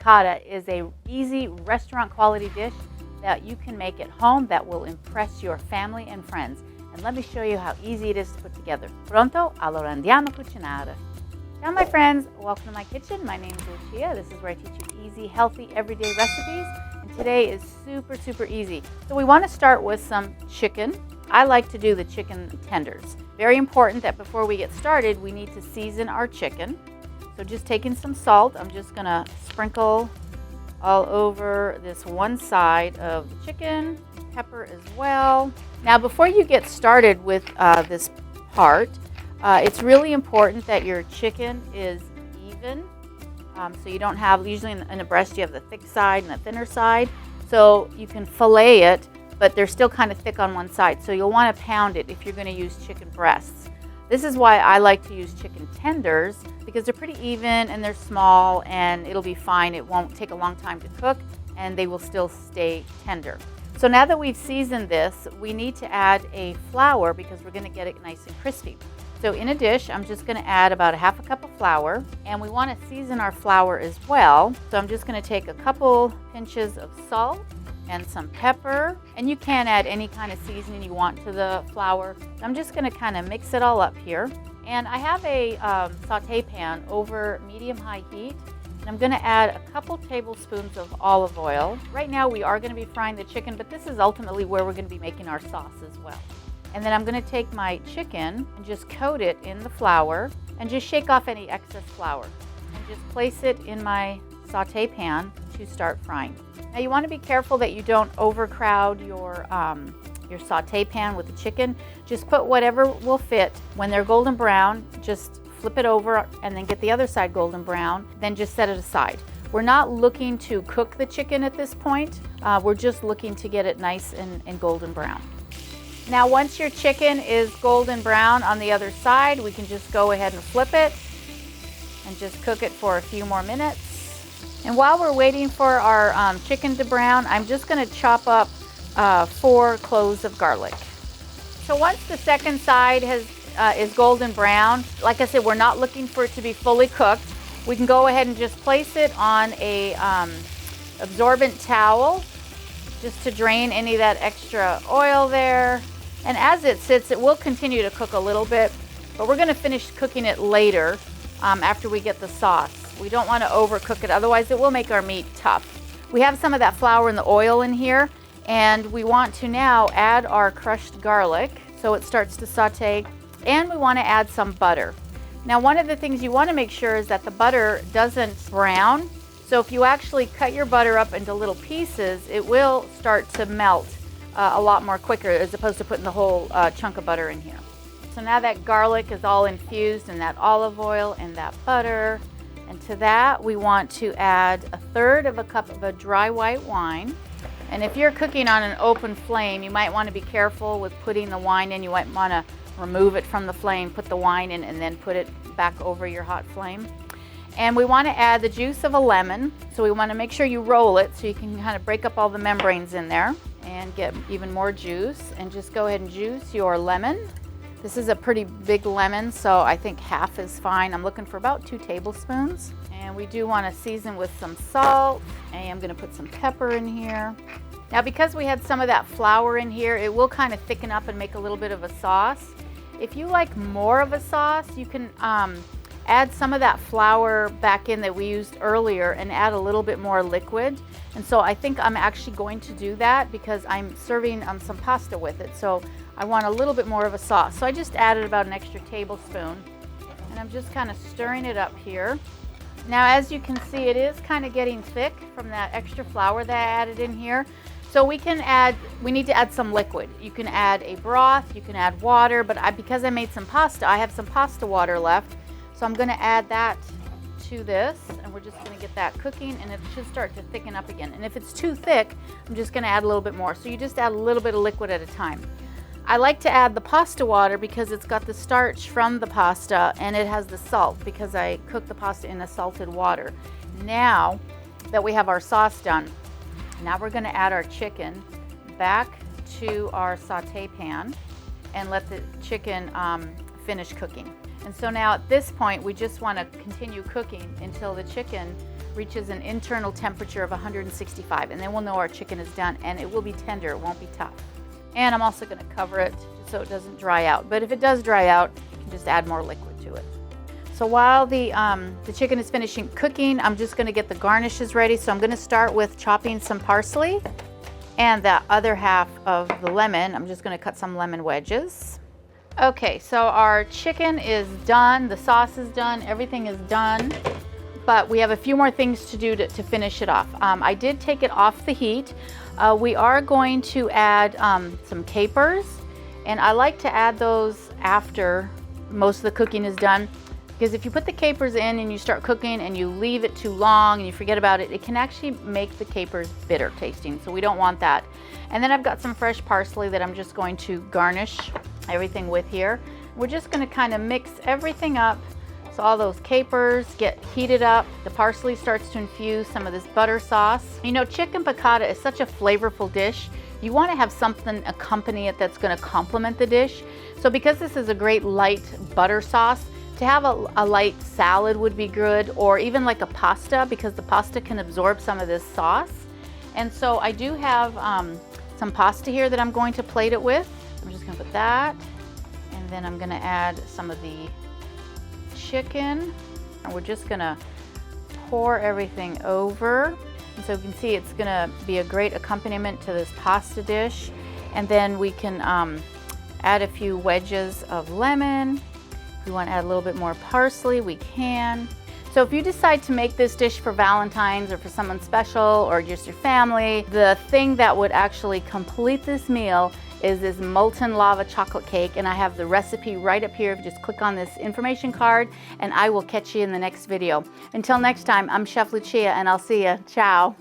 piccata is an easy restaurant quality dish that you can make at home that will impress your family and friends. And let me show you how easy it is to put together. Pronto? Allora andiamo a cucinare. Ciao my friends, welcome to my kitchen. My name is Lucia. This is where I teach you easy, healthy, everyday recipes. And today is super easy. So we want to start with some chicken. I like to do the chicken tenders. Very important that before we get started, we need to season our chicken. So just taking some salt, I'm just gonna sprinkle all over this one side of the chicken, pepper as well. Now before you get started with this part, it's really important that your chicken is even. So you don't have, usually in a breast you have the thick side and the thinner side. So you can fillet it, but they're still kind of thick on one side. So you'll want to pound it if you're going to use chicken breasts. This is why I like to use chicken tenders, because they're pretty even and they're small and it'll be fine. It won't take a long time to cook and they will still stay tender. So now that we've seasoned this, we need to add a flour because we're going to get it nice and crispy. So in a dish, I'm just going to add about 1/2 cup of flour, and we want to season our flour as well. So I'm just going to take a couple pinches of salt and some pepper, and you can add any kind of seasoning you want to the flour. I'm just going to kind of mix it all up here. And I have a saute pan over medium-high heat, and I'm going to add a couple tablespoons of olive oil. Right now we are going to be frying the chicken, but this is ultimately where we're going to be making our sauce as well. And then I'm going to take my chicken and just coat it in the flour and just shake off any excess flour and just place it in my saute pan to start frying. Now you want to be careful that you don't overcrowd your saute pan with the chicken. Just put whatever will fit. When they're golden brown, just flip it over and then get the other side golden brown, then just set it aside. We're not looking to cook the chicken at this point. We're just looking to get it nice and golden brown. Now once your chicken is golden brown on the other side, we can just go ahead and flip it and just cook it for a few more minutes. And while we're waiting for our chicken to brown, I'm just going to chop up 4 cloves of garlic. So once the second side is golden brown, like I said, we're not looking for it to be fully cooked. We can go ahead and just place it on a absorbent towel just to drain any of that extra oil there. And as it sits, it will continue to cook a little bit, but we're going to finish cooking it later after we get the sauce. We don't want to overcook it, otherwise it will make our meat tough. We have some of that flour and the oil in here, and we want to now add our crushed garlic so it starts to saute, and we want to add some butter. Now one of the things you want to make sure is that the butter doesn't brown. So if you actually cut your butter up into little pieces, it will start to melt a lot more quicker as opposed to putting the whole chunk of butter in here. So now that garlic is all infused in that olive oil and that butter, and to that we want to add 1/3 cup of a dry white wine. And if you're cooking on an open flame, you might want to be careful with putting the wine in. You might want to remove it from the flame, put the wine in, and then put it back over your hot flame. And we want to add the juice of a lemon. So we want to make sure you roll it so you can kind of break up all the membranes in there and get even more juice. And just go ahead and juice your lemon. This is a pretty big lemon, so I think 1/2 is fine. I'm looking for about 2 tablespoons. And we do want to season with some salt. And I'm going to put some pepper in here. Now because we had some of that flour in here, it will kind of thicken up and make a little bit of a sauce. If you like more of a sauce, you can add some of that flour back in that we used earlier and add a little bit more liquid. And so I think I'm actually going to do that because I'm serving some pasta with it. So I want a little bit more of a sauce. So I just added about an extra tablespoon, and I'm just kind of stirring it up here. Now as you can see, it is kind of getting thick from that extra flour that I added in here. So we need to add some liquid. You can add a broth, you can add water, but because I made some pasta, I have some pasta water left. So I'm going to add that to this, and we're just going to get that cooking, and it should start to thicken up again. And if it's too thick, I'm just going to add a little bit more. So you just add a little bit of liquid at a time. I like to add the pasta water because it's got the starch from the pasta and it has the salt because I cook the pasta in a salted water. Now that we have our sauce done, now we're going to add our chicken back to our saute pan and let the chicken finish cooking. And so now at this point, we just want to continue cooking until the chicken reaches an internal temperature of 165, and then we'll know our chicken is done, and it will be tender, it won't be tough. And I'm also gonna cover it so it doesn't dry out. But if it does dry out, you can just add more liquid to it. So while the chicken is finishing cooking, I'm just gonna get the garnishes ready. So I'm gonna start with chopping some parsley, and the other half of the lemon, I'm just gonna cut some lemon wedges. Okay, so our chicken is done, the sauce is done, everything is done, but we have a few more things to do to finish it off. I did take it off the heat. We are going to add some capers, and I like to add those after most of the cooking is done, because if you put the capers in and you start cooking and you leave it too long and you forget about it, it can actually make the capers bitter tasting, so we don't want that. And then I've got some fresh parsley that I'm just going to garnish everything with here. We're just going to kind of mix everything up so all those capers get heated up. The parsley starts to infuse some of this butter sauce. You know, chicken piccata is such a flavorful dish. You want to have something accompany it that's going to complement the dish. So because this is a great light butter sauce, to have a light salad would be good, or even like a pasta, because the pasta can absorb some of this sauce. And so I do have some pasta here that I'm going to plate it with. I'm just going to put that, and then I'm going to add some of the chicken, and we're just going to pour everything over. And so you can see it's going to be a great accompaniment to this pasta dish. And then we can add a few wedges of lemon. If we want to add a little bit more parsley, we can. So if you decide to make this dish for Valentine's or for someone special or just your family, the thing that would actually complete this meal is this molten lava chocolate cake, and I have the recipe right up here. If you just click on this information card, and I will catch you in the next video. Until next time, I'm Chef Lucia, and I'll see you. Ciao.